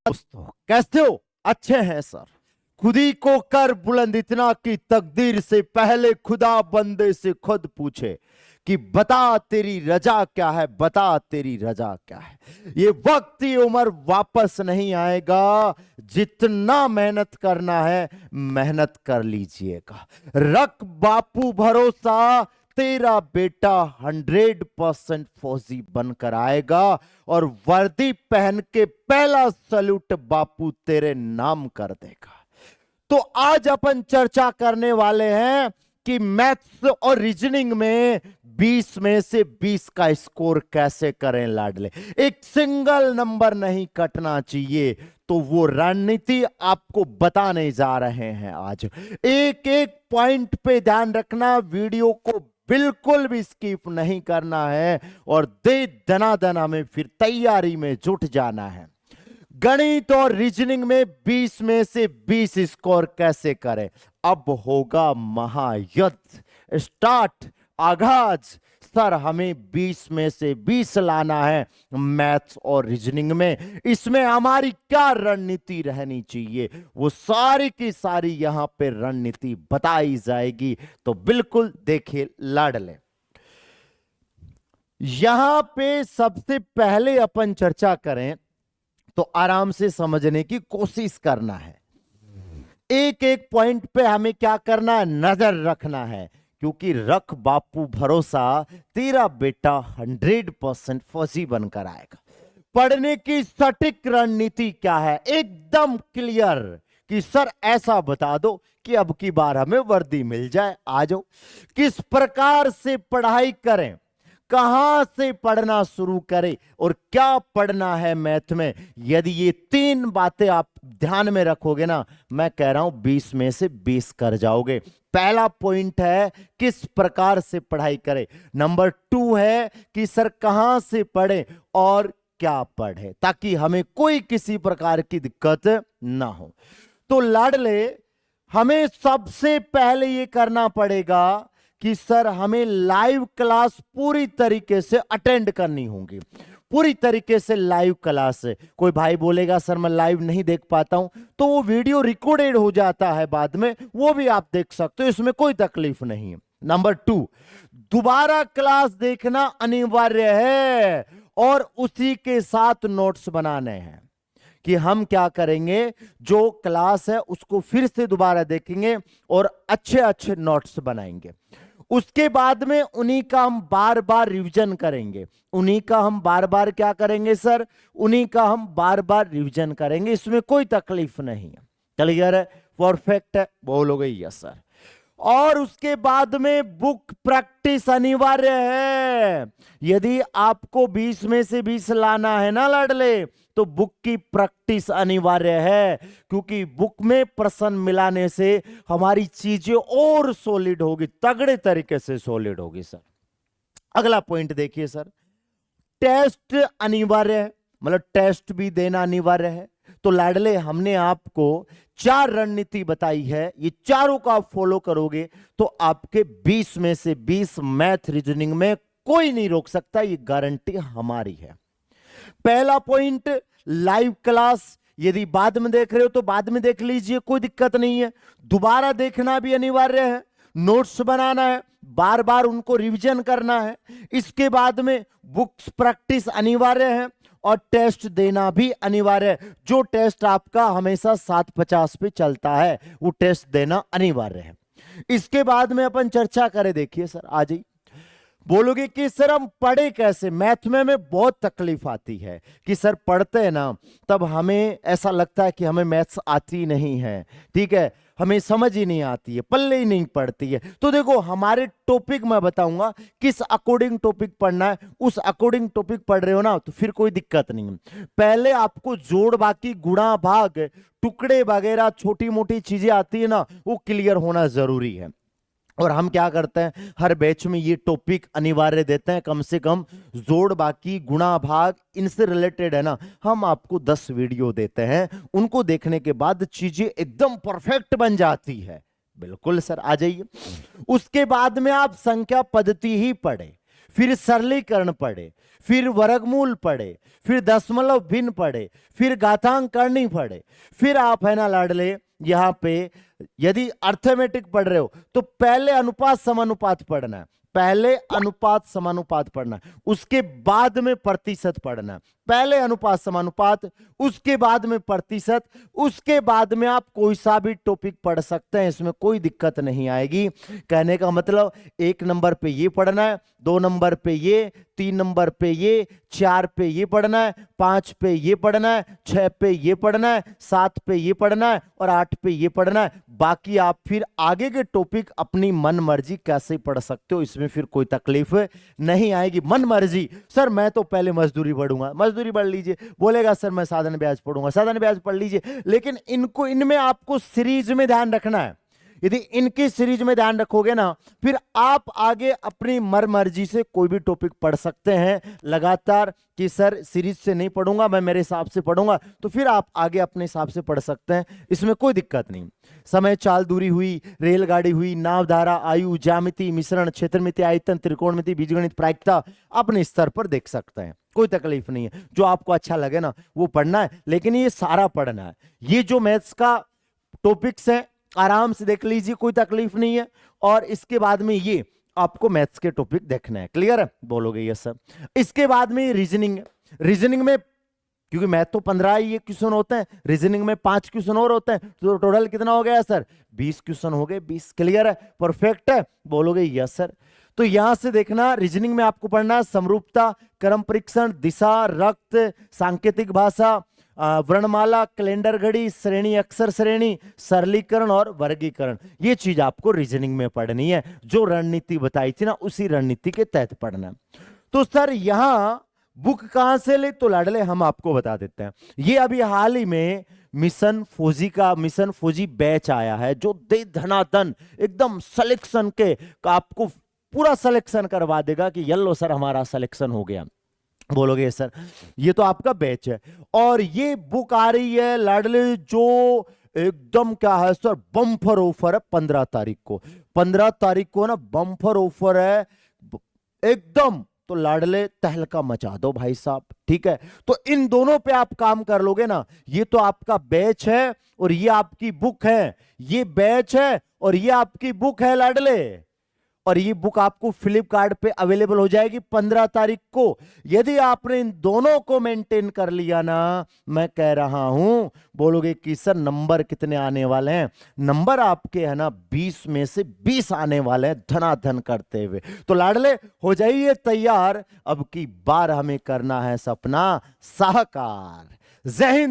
दोस्तों कैसे हो? अच्छे हैं सर। खुदी को कर बुलंद इतना कि तकदीर से पहले खुदा बंदे से खुद पूछे कि बता तेरी रजा क्या है, बता तेरी रजा क्या है। ये वक्त, ये उम्र वापस नहीं आएगा। जितना मेहनत करना है मेहनत कर लीजिएगा। रख बापू भरोसा, तेरा बेटा 100% फौजी बनकर आएगा और वर्दी पहन के पहला सल्यूट बापू तेरे नाम कर देगा। तो आज अपन चर्चा करने वाले हैं कि मैथ्स और रीजनिंग में 20 में से 20 का स्कोर कैसे करें लाडले। एक सिंगल नंबर नहीं कटना चाहिए, तो वो रणनीति आपको बताने जा रहे हैं आज। एक एक पॉइंट पे ध्यान रखना, वीडियो को बिल्कुल भी स्किप नहीं करना है और दे दनादन हमें फिर तैयारी में जुट जाना है। गणित और रीजनिंग में 20 में से 20 स्कोर कैसे करें, अब होगा महायुद्ध स्टार्ट, आगाज। सर हमें 20 में से 20 लाना है मैथ्स और रीजनिंग में, इसमें हमारी क्या रणनीति रहनी चाहिए, वो सारी की सारी यहां पे रणनीति बताई जाएगी। तो बिल्कुल देखिए लाडले, यहां पे सबसे पहले अपन चर्चा करें तो आराम से समझने की कोशिश करना है। एक एक पॉइंट पे हमें क्या करना है, नजर रखना है, क्योंकि रख बापू भरोसा, तेरा बेटा 100% फौजी बनकर आएगा। पढ़ने की सटीक रणनीति क्या है, एकदम क्लियर कि सर ऐसा बता दो कि अब की बार हमें वर्दी मिल जाए, आ जाओ। किस प्रकार से पढ़ाई करें, कहां से पढ़ना शुरू करें और क्या पढ़ना है मैथ में। यदि ये 3 बातें आप ध्यान में रखोगे ना, मैं कह रहा हूं 20 में से 20 कर जाओगे। पहला पॉइंट है किस प्रकार से पढ़ाई करें। नंबर 2 है कि सर कहां से पढ़ें और क्या पढ़े, ताकि हमें कोई किसी प्रकार की दिक्कत ना हो। तो लाडले, हमें सबसे पहले ये करना पड़ेगा कि सर हमें लाइव क्लास पूरी तरीके से अटेंड करनी होगी। पूरी तरीके से लाइव क्लास है। कोई भाई बोलेगा सर मैं लाइव नहीं देख पाता हूं, तो वो वीडियो रिकॉर्डेड हो जाता है बाद में, वो भी आप देख सकते हो, इसमें कोई तकलीफ नहीं है। नंबर 2, दोबारा क्लास देखना अनिवार्य है और उसी के साथ नोट्स बनाने हैं। कि हम क्या करेंगे, जो क्लास है उसको फिर से दोबारा देखेंगे और अच्छे अच्छे नोट्स बनाएंगे। उसके बाद में उन्हीं का हम बार बार रिवीजन करेंगे। उन्हीं का हम बार बार क्या करेंगे सर, उन्हीं का हम बार बार रिवीजन करेंगे, इसमें कोई तकलीफ नहीं है। क्लियर है, परफेक्ट है, बोलोगे यस सर। और उसके बाद में बुक प्रैक्टिस अनिवार्य है। यदि आपको 20 में से 20 लाना है ना लाडले, तो बुक की प्रैक्टिस अनिवार्य है, क्योंकि बुक में प्रश्न मिलाने से हमारी चीजें और सॉलिड होगी, तगड़े तरीके से सॉलिड होगी सर। अगला पॉइंट देखिए सर, टेस्ट अनिवार्य है, मतलब टेस्ट भी देना अनिवार्य है। तो लाडले, हमने आपको 4 रणनीति बताई है, ये चारों का आप फॉलो करोगे तो आपके 20 में से 20 मैथ रीजनिंग में कोई नहीं रोक सकता, ये गारंटी हमारी है। पहला पॉइंट, लाइव क्लास। यदि बाद में देख रहे हो तो बाद में देख लीजिए, कोई दिक्कत नहीं है। दोबारा देखना भी अनिवार्य है, नोट्स बनाना है, बार बार उनको रिवीजन करना है। इसके बाद में बुक्स प्रैक्टिस अनिवार्य है और टेस्ट देना भी अनिवार्य है। जो टेस्ट आपका हमेशा 750 पे चलता है, वो टेस्ट देना अनिवार्य है। इसके बाद में अपन चर्चा करें, देखिए सर आ जाइए। बोलोगे कि सर हम पढ़े कैसे, मैथ में हमें बहुत तकलीफ आती है कि सर पढ़ते हैं ना तब हमें ऐसा लगता है कि हमें मैथ्स आती नहीं है, ठीक है, हमें समझ ही नहीं आती है, पल्ले ही नहीं पड़ती है। तो देखो, हमारे टॉपिक मैं बताऊंगा किस अकॉर्डिंग टॉपिक पढ़ना है, उस अकॉर्डिंग टॉपिक पढ़ रहे हो ना तो फिर कोई दिक्कत नहीं है। पहले आपको जोड़ बाकी गुणा भाग टुकड़े वगैरह छोटी मोटी चीजें आती है ना, वो क्लियर होना जरूरी है। और हम क्या करते हैं, हर बैच में ये टॉपिक अनिवार्य देते हैं, कम से कम जोड़ बाकी गुणा भाग इनसे रिलेटेड है ना, हम आपको 10 वीडियो देते हैं, उनको देखने के बाद चीजें एकदम परफेक्ट बन जाती है। बिल्कुल सर, आ जाइए। उसके बाद में आप संख्या पद्धति ही पढ़े, फिर सरलीकरण पढ़े, फिर वर्गमूल पढ़े, फिर दशमलव भिन्न पढ़े, फिर घातांक करनी पढ़े, फिर आप है ना लाडले यहां पे यदि अर्थमेटिक पढ़ रहे हो तो पहले अनुपात समानुपात पढ़ना है, पहले अनुपात समानुपात पढ़ना है, उसके बाद में प्रतिशत पढ़ना है, पहले अनुपात समानुपात, उसके बाद में प्रतिशत, उसके बाद में आप कोई सा भी टॉपिक पढ़ सकते हैं, इसमें कोई दिक्कत नहीं आएगी। कहने का मतलब 1 नंबर पे ये पढ़ना है, 2 नंबर पे ये, 3 नंबर पे ये, 4 पे ये पढ़ना है, 5 पे ये पढ़ना है, 6 पे ये पढ़ना है, 7 पे ये पढ़ना है और 8 पे ये पढ़ना है। बाकी आप फिर आगे के टॉपिक अपनी मन मर्जी कैसे पढ़ सकते हो, इसमें फिर कोई तकलीफ नहीं आएगी। मन मर्जी, सर मैं तो पहले मजदूरी पढ़ूंगा, मजदूरी पढ़ लीजिए, बोलेगा सर मैं साधन ब्याज पढ़ूंगा, साधन ब्याज पढ़ लीजिए, लेकिन इनको इनमें आपको सीरीज में ध्यान रखना है। यदि इनकी सीरीज में ध्यान रखोगे ना, फिर आप आगे अपनी मर्जी से कोई भी टॉपिक पढ़ सकते हैं लगातार, कि सर सीरीज से नहीं पढ़ूंगा मैं, मेरे हिसाब से पढ़ूंगा, तो फिर आप आगे अपने हिसाब से पढ़ सकते हैं, इसमें कोई दिक्कत नहीं। समय, चाल, दूरी हुई, रेलगाड़ी हुई, नाव, धारा, आयु, ज्यामिति, मिश्रण, क्षेत्रमिति, आयतन, त्रिकोणमिति, बीजगणित, प्रायिकता अपने स्तर पर देख सकते हैं, कोई तकलीफ नहीं है। जो आपको अच्छा लगे ना वो पढ़ना है, लेकिन ये सारा पढ़ना है। ये जो मैथ्स का टॉपिक्स है आराम से देख लीजिए, कोई तकलीफ नहीं है। और इसके बाद में ये आपको मैथ्स के टॉपिक देखना है, क्लियर है? बोलोगे यस सर। इसके बाद में रीजनिंग है। रीजनिंग में क्योंकि मैथ तो 15 ही क्वेश्चन होते हैं, रीजनिंग में 5 क्वेश्चन और होते हैं, तो टोटल कितना हो गया सर? 20 क्वेश्चन हो गए, 20। क्लियर है? परफेक्ट है? बोलोगे यस सर। तो यहां से देखना, रीजनिंग में आपको पढ़ना समरूपता, क्रम परीक्षण, दिशा, रक्त, सांकेतिक भाषा, वर्णमाला, कैलेंडर घड़ी, श्रेणी, अक्षर श्रेणी, सरलीकरण और वर्गीकरण। ये चीज आपको रीजनिंग में पढ़नी है, जो रणनीति बताई थी ना उसी रणनीति के तहत पढ़ना। तो सर यहां बुक कहां से ले, तो लाडले हम आपको बता देते हैं। ये अभी हाल ही में मिशन फौजी बैच आया है, जो दे धनाधन एकदम सिलेक्शन के आपको पूरा सिलेक्शन करवा देगा कि येलो सर हमारा सिलेक्शन हो गया। बोलोगे सर, ये तो आपका बैच है। और ये बुक आ रही है लाडले, जो एकदम क्या है सर, बम्पर ऑफर है 15 तारीख को। 15 तारीख को ना बम्पर ऑफर है एकदम, तो लाडले तहलका मचा दो भाई साहब, ठीक है? तो इन दोनों पे आप काम कर लोगे ना, ये तो आपका बैच है और ये आपकी बुक है, ये बैच है और ये आपकी बुक है लाडले। और ये बुक आपको फ्लिपकार्ट पे अवेलेबल हो जाएगी 15 तारीख को। यदि आपने इन दोनों को मेंटेन कर लिया ना, मैं कह रहा हूं, बोलोगे कि सर नंबर कितने आने वाले हैं? नंबर आपके है ना 20 में से 20 आने वाले हैं, धनाधन करते हुए। तो लाडले हो जाइए तैयार, अब की बार हमें करना है सपना साकार। जय हिंद।